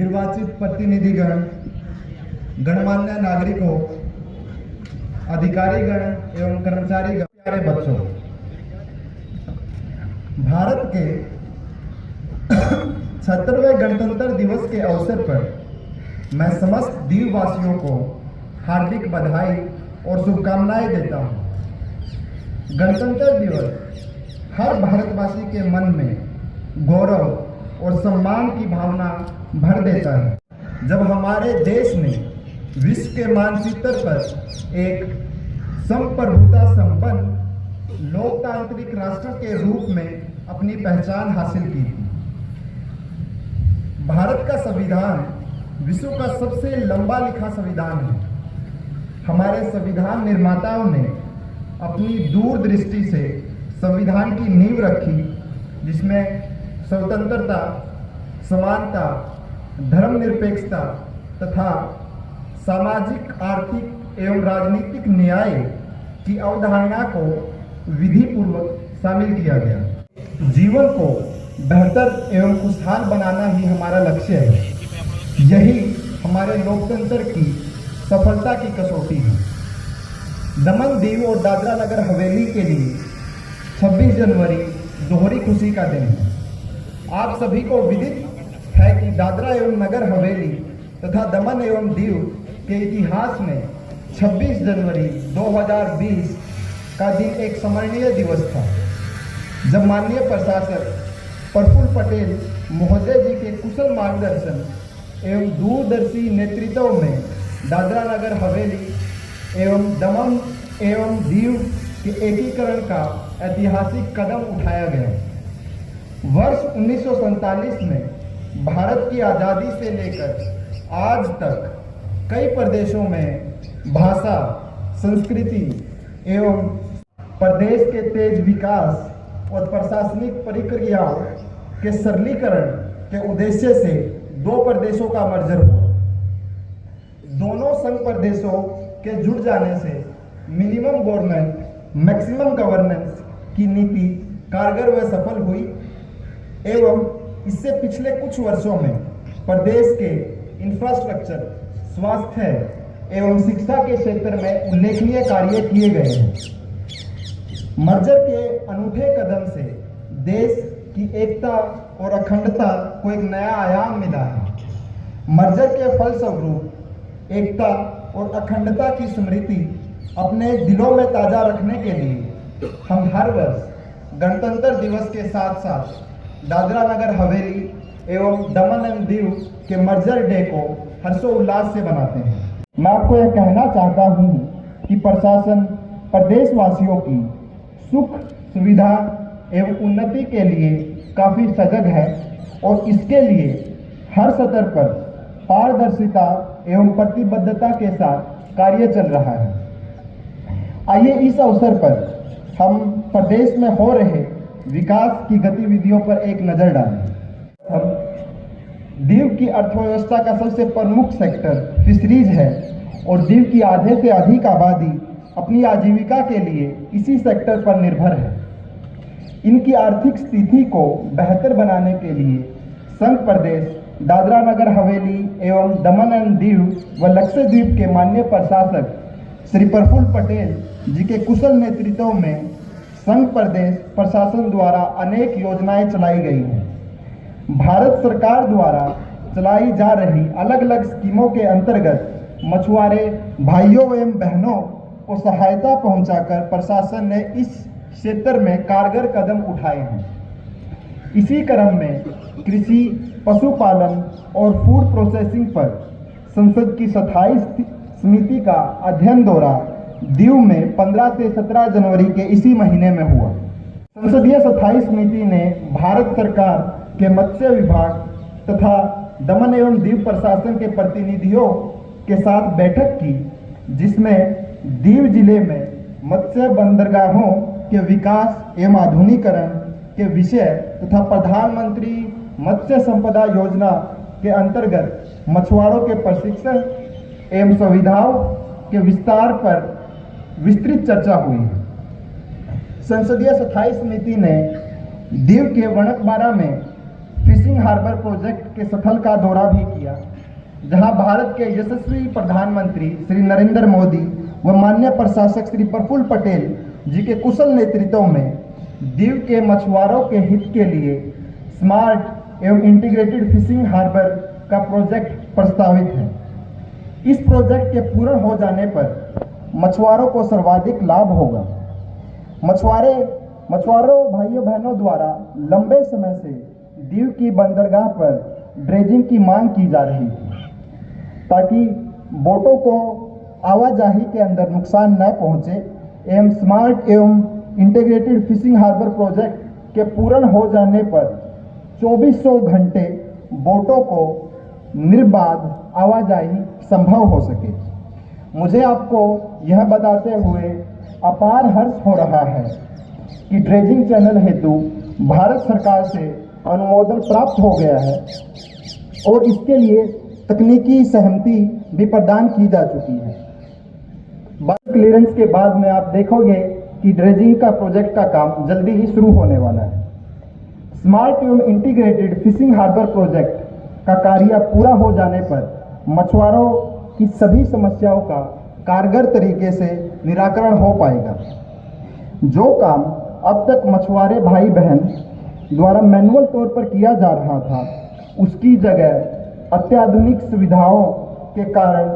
निर्वाचित प्रतिनिधिगण, गणमान्य नागरिकों, अधिकारीगण एवं कर्मचारीगण, प्यारे बच्चों, भारत के 76वें गणतंत्र दिवस के अवसर पर मैं समस्त द्वीपवासियों को हार्दिक बधाई और शुभकामनाएं देता हूं। गणतंत्र दिवस हर भारतवासी के मन में गौरव और सम्मान की भावना भर देता है। जब हमारे देश ने विश्व के मानचित्र पर एक संप्रभुता संपन्न लोकतांत्रिक राष्ट्र के रूप में अपनी पहचान हासिल की थी। भारत का संविधान विश्व का सबसे लंबा लिखा संविधान है। हमारे संविधान निर्माताओं ने अपनी दूरदृष्टि से संविधान की नींव रखी, जिसमें स्वतंत्रता, समानता, धर्मनिरपेक्षता तथा सामाजिक, आर्थिक एवं राजनीतिक न्याय की अवधारणा को विधिपूर्वक शामिल किया गया। जीवन को बेहतर एवं खुशहाल बनाना ही हमारा लक्ष्य है। यही हमारे लोकतंत्र की सफलता की कसौटी है। दमन, दीव और दादरा नगर हवेली के लिए 26 जनवरी दोहरी खुशी का दिन है। आप सभी को विदित है कि दादरा एवं नगर हवेली तथा दमन एवं दीव के इतिहास में 26 जनवरी 2020 का दिन एक स्मरणीय दिवस था, जब माननीय प्रशासक प्रफुल्ल पटेल महोदय जी के कुशल मार्गदर्शन एवं दूरदर्शी नेतृत्व में दादरा नगर हवेली एवं दमन एवं दीव के एकीकरण का ऐतिहासिक कदम उठाया गया। वर्ष 1947 में भारत की आज़ादी से लेकर आज तक कई प्रदेशों में भाषा, संस्कृति एवं प्रदेश के तेज विकास और प्रशासनिक प्रक्रियाओं के सरलीकरण के उद्देश्य से 2 प्रदेशों का मर्जर हुआ। दोनों संघ प्रदेशों के जुड़ जाने से मिनिमम गवर्नमेंट मैक्सिमम गवर्नेंस की नीति कारगर व सफल हुई एवं इससे पिछले कुछ वर्षों में प्रदेश के इंफ्रास्ट्रक्चर, स्वास्थ्य एवं शिक्षा के क्षेत्र में उल्लेखनीय कार्य किए गए हैं। मर्जर के अनूठे कदम से देश की एकता और अखंडता को एक नया आयाम मिला है। मर्जर के फलस्वरूप एकता और अखंडता की स्मृति अपने दिलों में ताज़ा रखने के लिए हम हर वर्ष गणतंत्र दिवस के साथ साथ दादरा नगर हवेली एवं दमन एवं दीव के मर्जर डे को हर्षोल्लास से मनाते हैं। मैं आपको यह कहना चाहता हूँ कि प्रशासन प्रदेशवासियों की सुख, सुविधा एवं उन्नति के लिए काफ़ी सजग है और इसके लिए हर स्तर पर पारदर्शिता एवं प्रतिबद्धता के साथ कार्य चल रहा है। आइए इस अवसर पर हम प्रदेश में हो रहे विकास की गतिविधियों पर एक नज़र डालें। हम दीव की अर्थव्यवस्था का सबसे प्रमुख सेक्टर फिशरीज है और दीव की आधे से अधिक आबादी अपनी आजीविका के लिए इसी सेक्टर पर निर्भर है। इनकी आर्थिक स्थिति को बेहतर बनाने के लिए संघ प्रदेश दादरा नगर हवेली एवं दमन एवं दीव व लक्षद्वीप के माननीय प्रशासक श्री प्रफुल्ल पटेल जी के कुशल नेतृत्व में संघ प्रदेश प्रशासन द्वारा अनेक योजनाएं चलाई गई हैं। भारत सरकार द्वारा चलाई जा रही अलग अलग स्कीमों के अंतर्गत मछुआरे भाइयों एवं बहनों को सहायता पहुंचाकर प्रशासन ने इस क्षेत्र में कारगर कदम उठाए हैं। इसी क्रम में कृषि, पशुपालन और फूड प्रोसेसिंग पर संसद की 27 समिति का अध्ययन दौरा दीव में 15 से 17 जनवरी के इसी महीने में हुआ। संसदीय 27 समिति ने भारत सरकार के मत्स्य विभाग तथा दमन एवं दीव प्रशासन के प्रतिनिधियों के साथ बैठक की, जिसमें दीव जिले में मत्स्य बंदरगाहों के विकास एवं आधुनिकीकरण के विषय तथा प्रधानमंत्री मत्स्य संपदा योजना के अंतर्गत मछुआरों के प्रशिक्षण एवं सुविधाओं के विस्तार पर विस्तृत चर्चा हुई। संसदीय 27 समिति ने दीव के वणकबारा में फिशिंग हार्बर प्रोजेक्ट के स्थल का दौरा भी किया, जहां भारत के यशस्वी प्रधानमंत्री श्री नरेंद्र मोदी व माननीय प्रशासक श्री प्रफुल्ल पटेल जी के कुशल नेतृत्व में दीव के मछुआरों के हित के लिए स्मार्ट एवं इंटीग्रेटेड फिशिंग हार्बर का प्रोजेक्ट प्रस्तावित है। इस प्रोजेक्ट के पूर्ण हो जाने पर मछुआरों को सर्वाधिक लाभ होगा। मछुआरों भाइयों बहनों द्वारा लंबे समय से दीव की बंदरगाह पर ड्रेजिंग की मांग की जा रही थी, ताकि बोटों को आवाजाही के अंदर नुकसान न पहुंचे एवं स्मार्ट एवं इंटीग्रेटेड फिशिंग हार्बर प्रोजेक्ट के पूर्ण हो जाने पर 2400 घंटे बोटों को निर्बाध आवाजाही संभव हो सके। मुझे आपको यह बताते हुए अपार हर्ष हो रहा है कि ड्रेजिंग चैनल हेतु भारत सरकार से अनुमोदन प्राप्त हो गया है और इसके लिए तकनीकी सहमति भी प्रदान की जा चुकी है। क्लियरेंस के बाद में आप देखोगे कि ड्रेजिंग का प्रोजेक्ट का काम जल्दी ही शुरू होने वाला है। स्मार्ट एवं इंटीग्रेटेड फिशिंग हार्बर प्रोजेक्ट का कार्य पूरा हो जाने पर मछुआरों की सभी समस्याओं का कारगर तरीके से निराकरण हो पाएगा। जो काम अब तक मछुआरे भाई बहन द्वारा मैनुअल तौर पर किया जा रहा था, उसकी जगह अत्याधुनिक सुविधाओं के कारण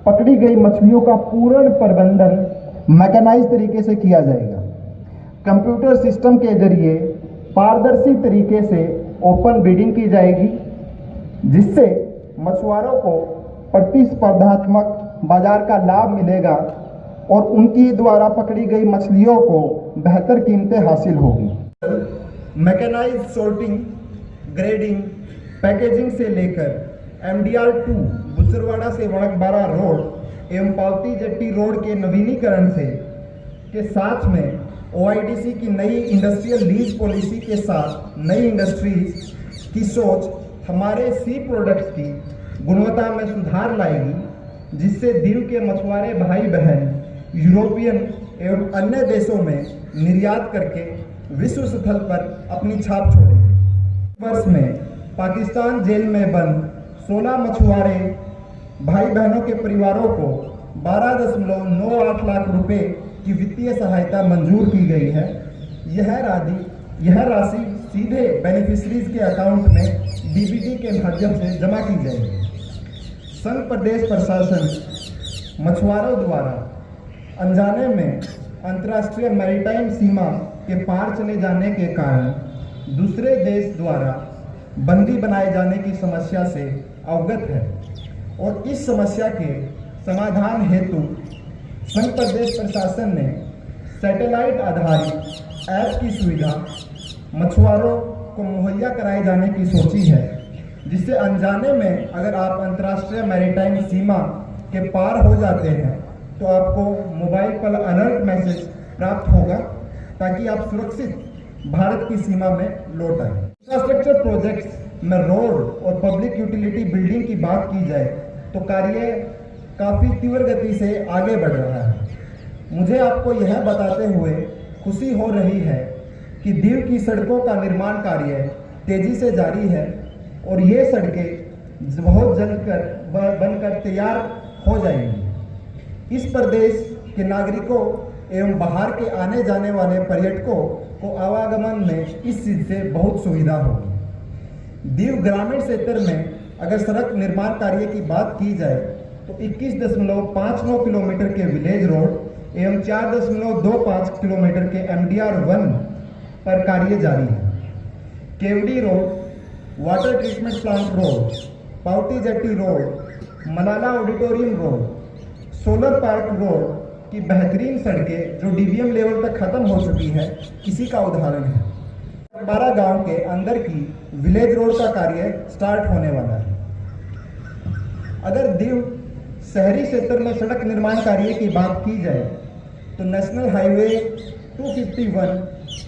पकड़ी गई मछलियों का पूर्ण प्रबंधन मैकेनाइज तरीके से किया जाएगा। कंप्यूटर सिस्टम के जरिए पारदर्शी तरीके से ओपन ब्रीडिंग की जाएगी, जिससे मछुआरों को प्रतिस्पर्धात्मक बाजार का लाभ मिलेगा और उनकी द्वारा पकड़ी गई मछलियों को बेहतर कीमतें हासिल होगी। मैकेनाइज सॉर्टिंग, ग्रेडिंग, पैकेजिंग से लेकर MDR 2 बुसरवाड़ा से वणकबारा रोड एवं पावती जेट्टी रोड के नवीनीकरण से के साथ में OIDC की नई इंडस्ट्रियल लीज पॉलिसी के साथ नई इंडस्ट्रीज की सोच हमारे सी प्रोडक्ट्स की गुणवत्ता में सुधार लाएगी, जिससे दीव के मछुआरे भाई बहन यूरोपियन एवं अन्य देशों में निर्यात करके विश्व स्थल पर अपनी छाप छोड़ेंगे। वर्ष में पाकिस्तान जेल में बंद 16 मछुआरे भाई बहनों के परिवारों को 12.98 लाख रुपए की वित्तीय सहायता मंजूर की गई है। यह राशि सीधे बेनिफिशरीज के अकाउंट में DBT के माध्यम से जमा की जाएगी। संघ प्रदेश प्रशासन मछुआरों द्वारा अनजाने में अंतर्राष्ट्रीय मैरीटाइम सीमा के पार चले जाने के कारण दूसरे देश द्वारा बंदी बनाए जाने की समस्या से अवगत है और इस समस्या के समाधान हेतु संघ प्रदेश प्रशासन ने सैटेलाइट आधारित ऐप की सुविधा मछुआरों को मुहैया कराए जाने की सोची है, जिससे अनजाने में अगर आप अंतर्राष्ट्रीय मैरीटाइम सीमा के पार हो जाते हैं तो आपको मोबाइल पर अलर्ट मैसेज प्राप्त होगा, ताकि आप सुरक्षित भारत की सीमा में लौट आए। इंफ्रास्ट्रक्चर प्रोजेक्ट्स में रोड और पब्लिक यूटिलिटी बिल्डिंग की बात की जाए तो कार्य काफ़ी तीव्र गति से आगे बढ़ रहा है। मुझे आपको यह बताते हुए खुशी हो रही है कि दीव की सड़कों का निर्माण कार्य तेजी से जारी है और ये सड़कें बहुत जल्द बनकर तैयार हो जाएंगी। इस प्रदेश के नागरिकों एवं बाहर के आने जाने वाले पर्यटकों को आवागमन में इस चीज़ से बहुत सुविधा होगी। दीव ग्रामीण क्षेत्र में अगर सड़क निर्माण कार्य की बात की जाए तो 21.59 किलोमीटर के विलेज रोड एवं 4.25 किलोमीटर के MDR 1 पर कार्य जारी है। Kevadi road, water treatment plant road, पावती jetty road, Malala auditorium road, solar park road की बेहतरीन सड़कें जो DBM लेवल तक खत्म हो चुकी है, इसी का उदाहरण है। 12 गांव के अंदर की विलेज रोड का कार्य स्टार्ट होने वाला है। अगर दीव शहरी क्षेत्र में सड़क निर्माण कार्य की बात की जाए तो नेशनल हाईवे 251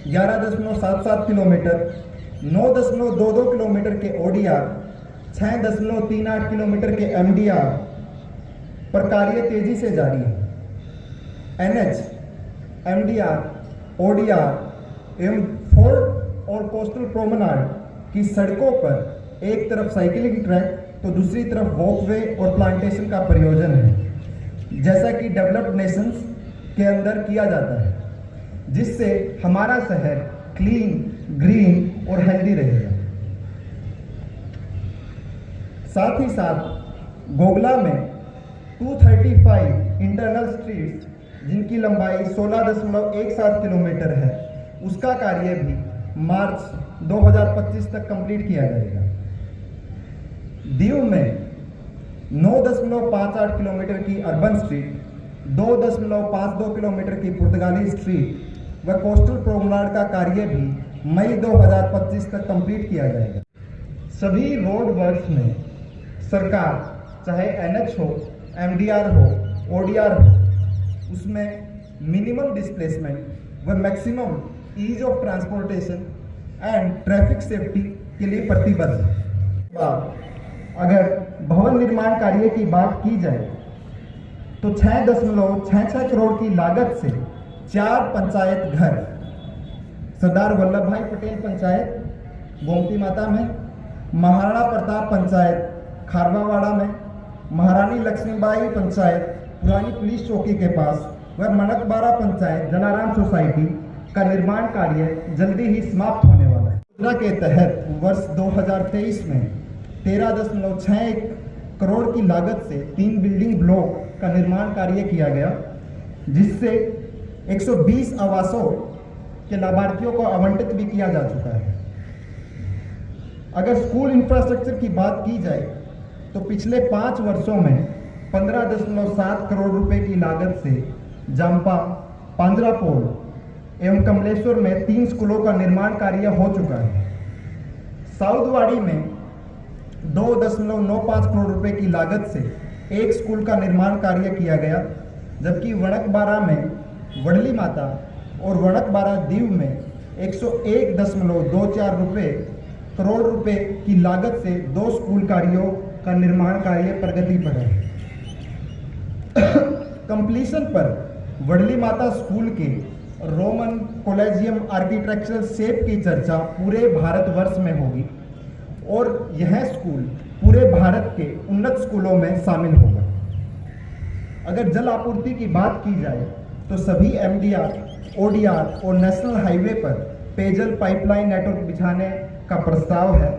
11.77 किलोमीटर, 9.22 किलोमीटर के ODR, 6.38 किलोमीटर के MDR पर कार्य तेजी से जारी है। NH, MDR, ODR एवं फोर्ट और कोस्टल प्रोमेनाड कि सड़कों पर एक तरफ साइकिलिंग ट्रैक तो दूसरी तरफ वॉकवे और प्लांटेशन का प्रयोजन है, जैसा कि डेवलप्ड नेशंस के अंदर किया जाता है, जिससे हमारा शहर क्लीन, ग्रीन और हेल्दी रहेगा। साथ ही साथ गोगला में 235 इंटरनल स्ट्रीट्स जिनकी लंबाई 16.17 किलोमीटर है, उसका कार्य भी मार्च 2025 तक कंप्लीट किया जाएगा। दीव में 9.58 किलोमीटर की अर्बन स्ट्रीट, 2.52 किलोमीटर की पुर्तगाली स्ट्रीट व कोस्टल प्रोमनाड का कार्य भी मई 2025 तक कंप्लीट किया जाएगा। सभी रोड वर्क्स में सरकार, चाहे NH हो, MDR हो, ODR हो, उसमें मिनिमम डिस्प्लेसमेंट व maximum ease of transportation and traffic safety के लिए प्रतिबद्ध है। अगर भवन निर्माण कार्य की बात की जाए तो 6.66 करोड़ की लागत से 4 पंचायत घर, सरदार वल्लभ भाई पटेल पंचायत गोमती माता में, महाराणा प्रताप पंचायत खारवावाड़ा में, महारानी लक्ष्मीबाई पंचायत पुरानी पुलिस चौकी के पास व मनकबारा पंचायत जलाराम सोसाइटी का निर्माण कार्य जल्दी ही समाप्त होने वाला है। योजना के तहत वर्ष 2023 में 13.61 करोड़ की लागत से 3 बिल्डिंग ब्लॉक का निर्माण कार्य किया गया, जिससे 120 आवासों के लाभार्थियों को आवंटित भी किया जा चुका है। अगर स्कूल इंफ्रास्ट्रक्चर की बात की जाए तो पिछले 5 वर्षों में 15.7 करोड़ रुपए की लागत से जाम्पा, पांजरापोल एवं कमलेश्वर में 3 स्कूलों का निर्माण कार्य हो चुका है। साउदवाड़ी में 2.95 करोड़ रुपए की लागत से 1 स्कूल का निर्माण कार्य किया गया, जबकि वणकबारा में वडली माता और वणकबारा दीव में 101.24 करोड़ रुपए की लागत से 2 स्कूल कार्यों का निर्माण कार्य प्रगति पर है। कंप्लीशन पर वडली माता स्कूल के रोमन कॉलेजियम आर्किटेक्चरल शेप की चर्चा पूरे भारतवर्ष में होगी और यह स्कूल पूरे भारत के उन्नत स्कूलों में शामिल होगा। अगर जल आपूर्ति की बात की जाए तो सभी MDR, ODR और नेशनल हाईवे पर पेयजल पाइपलाइन नेटवर्क बिछाने का प्रस्ताव है।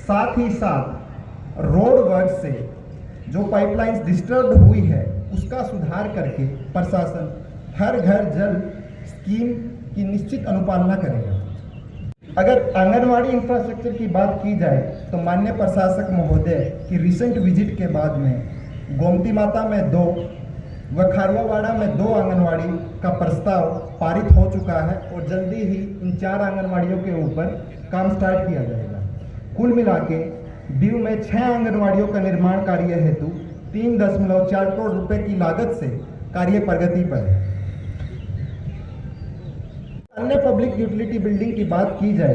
साथ ही साथ रोड वर्क से जो पाइपलाइंस डिस्टर्ब हुई है उसका सुधार करके प्रशासन हर घर जल स्कीम की निश्चित अनुपालना करेगा। अगर आंगनवाड़ी इंफ्रास्ट्रक्चर की बात की जाए तो माननीय प्रशासक महोदय की रिसेंट विजिट के बाद में गोमती माता में 2 व खारवावाड़ा में 2 आंगनवाड़ी का प्रस्ताव पारित हो चुका है और जल्दी ही इन 4 आंगनवाड़ियों के ऊपर काम स्टार्ट किया जाएगा। कुल मिला के दीव में 6 आंगनवाड़ियों का निर्माण कार्य हेतु 3.4 करोड़ रुपए की लागत से कार्य प्रगति पर है। अन्य पब्लिक यूटिलिटी बिल्डिंग की बात की जाए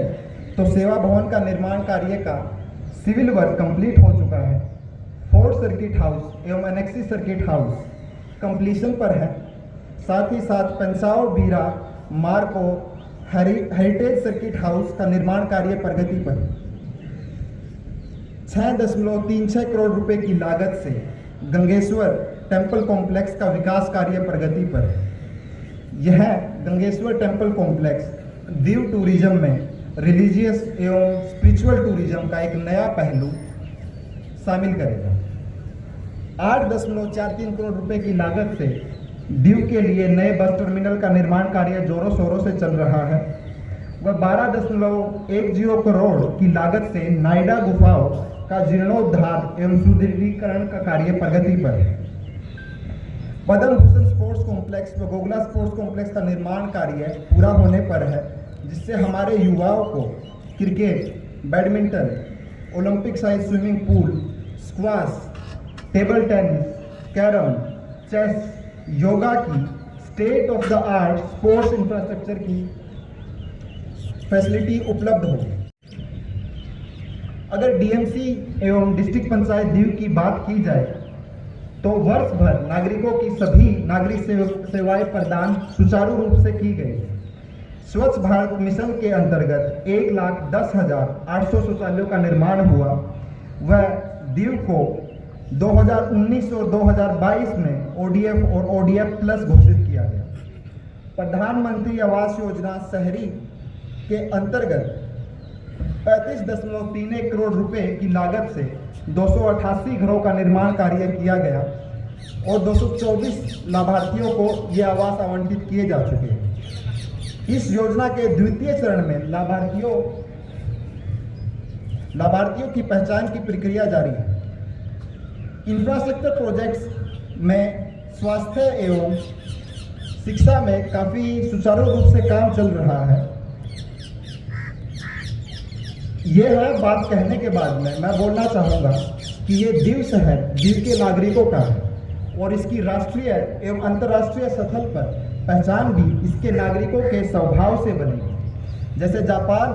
तो सेवा भवन का निर्माण कार्य का सिविल वर्क कंप्लीट हो चुका है। फोर्ट सर्किट हाउस एवं एनेक्सी सर्किट हाउस कंप्लीशन पर है। साथ ही साथ पंसाव बीरा मार्को हेरिटेज सर्किट हाउस का निर्माण कार्य प्रगति पर 6.36 करोड़ रुपए की लागत से गंगेश्वर टेम्पल कॉम्प्लेक्स का विकास कार्य प्रगति पर है। यह Gangeshwar temple complex Diu tourism में रिलीजियस एवं स्पिरिचुअल टूरिज्म का एक नया पहलू शामिल करेगा। 8.43 करोड़ रुपए की लागत से दीव के लिए नए बस टर्मिनल का निर्माण कार्य जोरों शोरों से चल रहा है। वह 12.10 करोड़ की लागत से नायडा गुफाओं का जीर्णोद्धार एवं सुदृढ़ीकरण का कार्य प्रगति पर है। पद्म भूषण स्पोर्ट्स कॉम्प्लेक्स व गोगला स्पोर्ट्स कॉम्प्लेक्स का निर्माण कार्य पूरा होने पर है, जिससे हमारे युवाओं को cricket, badminton, Olympic size swimming pool, squash, table tennis, carrom, chess, yoga की state of the art sports infrastructure की फैसिलिटी उपलब्ध होगी। अगर DMC एवं डिस्ट्रिक्ट पंचायत दीव की बात की जाए तो वर्ष भर नागरिकों की सभी नागरिक सेवाएं प्रदान सुचारू रूप से की गई। स्वच्छ भारत मिशन के अंतर्गत 1,10,800 शौचालयों का निर्माण हुआ। वह दीव को 2019 और 2022 में ODF और ODF प्लस घोषित किया गया। प्रधानमंत्री आवास योजना शहरी के अंतर्गत 35.31 करोड़ रुपए की लागत से 288 घरों का निर्माण कार्य किया गया और 224 लाभार्थियों को ये आवास आवंटित किए जा चुके हैं। इस योजना के द्वितीय चरण में लाभार्थियों की पहचान की प्रक्रिया जारी है। इंफ्रास्ट्रक्चर प्रोजेक्ट्स में स्वास्थ्य एवं शिक्षा में काफ़ी सुचारू रूप से काम चल रहा है। यह है बात कहने के बाद में मैं बोलना चाहूँगा कि ये दीव शहर दीव के नागरिकों का है और इसकी राष्ट्रीय एवं अंतर्राष्ट्रीय सतह पर पहचान भी इसके नागरिकों के स्वभाव से बनेगी। जैसे जापान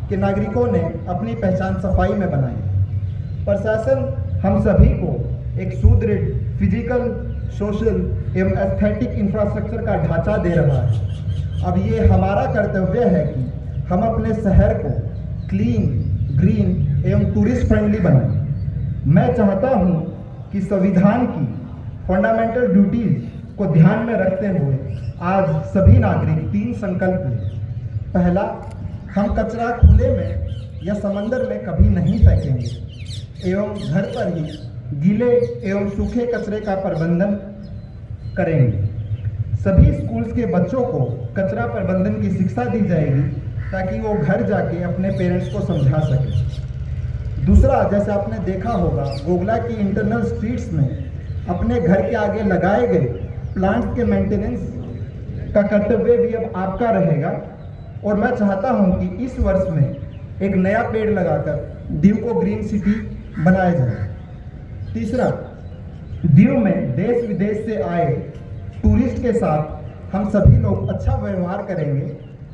के नागरिकों ने अपनी पहचान सफाई में बनाई। प्रशासन हम सभी को एक सुदृढ़ फिजिकल, सोशल एवं एस्थेटिक इंफ्रास्ट्रक्चर का ढांचा दे रहा है। अब ये हमारा कर्तव्य है कि हम अपने शहर को क्लीन, ग्रीन एवं टूरिस्ट फ्रेंडली बनाएं। मैं चाहता हूं कि संविधान की फंडामेंटल ड्यूटीज को ध्यान में रखते हुए आज सभी नागरिक 3 संकल्प लें। पहला, हम कचरा खुले में या समंदर में कभी नहीं फेंकेंगे एवं घर पर ही गीले एवं सूखे कचरे का प्रबंधन करेंगे। सभी स्कूल्स के बच्चों को कचरा प्रबंधन की शिक्षा दी जाएगी ताकि वो घर जाके अपने पेरेंट्स को समझा सके। दूसरा, जैसे आपने देखा होगा गोगला की इंटरनल स्ट्रीट्स में अपने घर के आगे लगाए गए प्लांट्स के मेंटेनेंस का कर्तव्य भी अब आपका रहेगा और मैं चाहता हूं कि इस वर्ष में एक नया पेड़ लगाकर दीव को ग्रीन सिटी बनाया जाए। तीसरा, दीव में देश विदेश से आए टूरिस्ट के साथ हम सभी लोग अच्छा व्यवहार करेंगे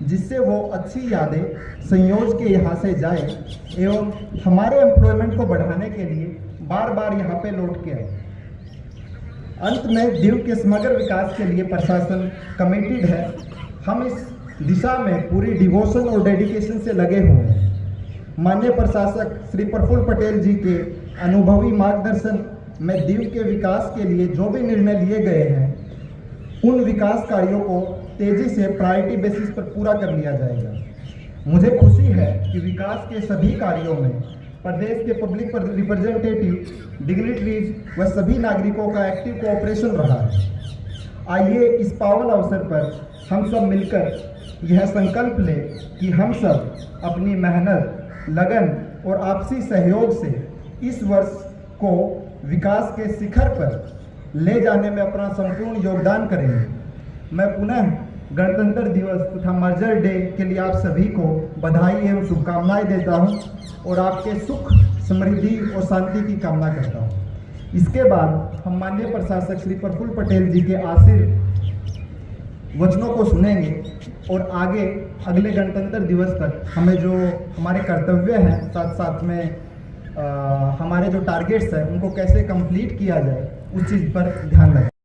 जिससे वो अच्छी यादें संयोज के यहाँ से जाए एवं हमारे एम्प्लॉयमेंट को बढ़ाने के लिए बार बार यहाँ पे लौट के आए। अंत में दीव के समग्र विकास के लिए प्रशासन कमिटेड है। हम इस दिशा में पूरी डिवोशन और डेडिकेशन से लगे हुए हैं। माननीय प्रशासक श्री प्रफुल्ल पटेल जी के अनुभवी मार्गदर्शन में दीव के विकास के लिए जो भी निर्णय लिए गए हैं उन विकास कार्यों को तेजी से प्रायोरिटी बेसिस पर पूरा कर लिया जाएगा। मुझे खुशी है कि विकास के सभी कार्यों में प्रदेश के पब्लिक रिप्रेजेंटेटिव, डिग्निटरीज व सभी नागरिकों का एक्टिव कोऑपरेशन रहा है। आइए इस पावन अवसर पर हम सब मिलकर यह संकल्प लें कि हम सब अपनी मेहनत, लगन और आपसी सहयोग से इस वर्ष को विकास के शिखर पर ले जाने में अपना संपूर्ण योगदान करेंगे। मैं पुनः गणतंत्र दिवस तथा मर्जर डे के लिए आप सभी को बधाई एवं शुभकामनाएं देता हूं और आपके सुख, समृद्धि और शांति की कामना करता हूं। इसके बाद हम माननीय प्रशासक श्री प्रफुल्ल पटेल जी के वचनों को सुनेंगे और आगे अगले गणतंत्र दिवस तक हमें जो हमारे कर्तव्य हैं साथ साथ में हमारे जो टारगेट्स हैं उनको कैसे कंप्लीट किया जाए उस चीज़ पर ध्यान रखें।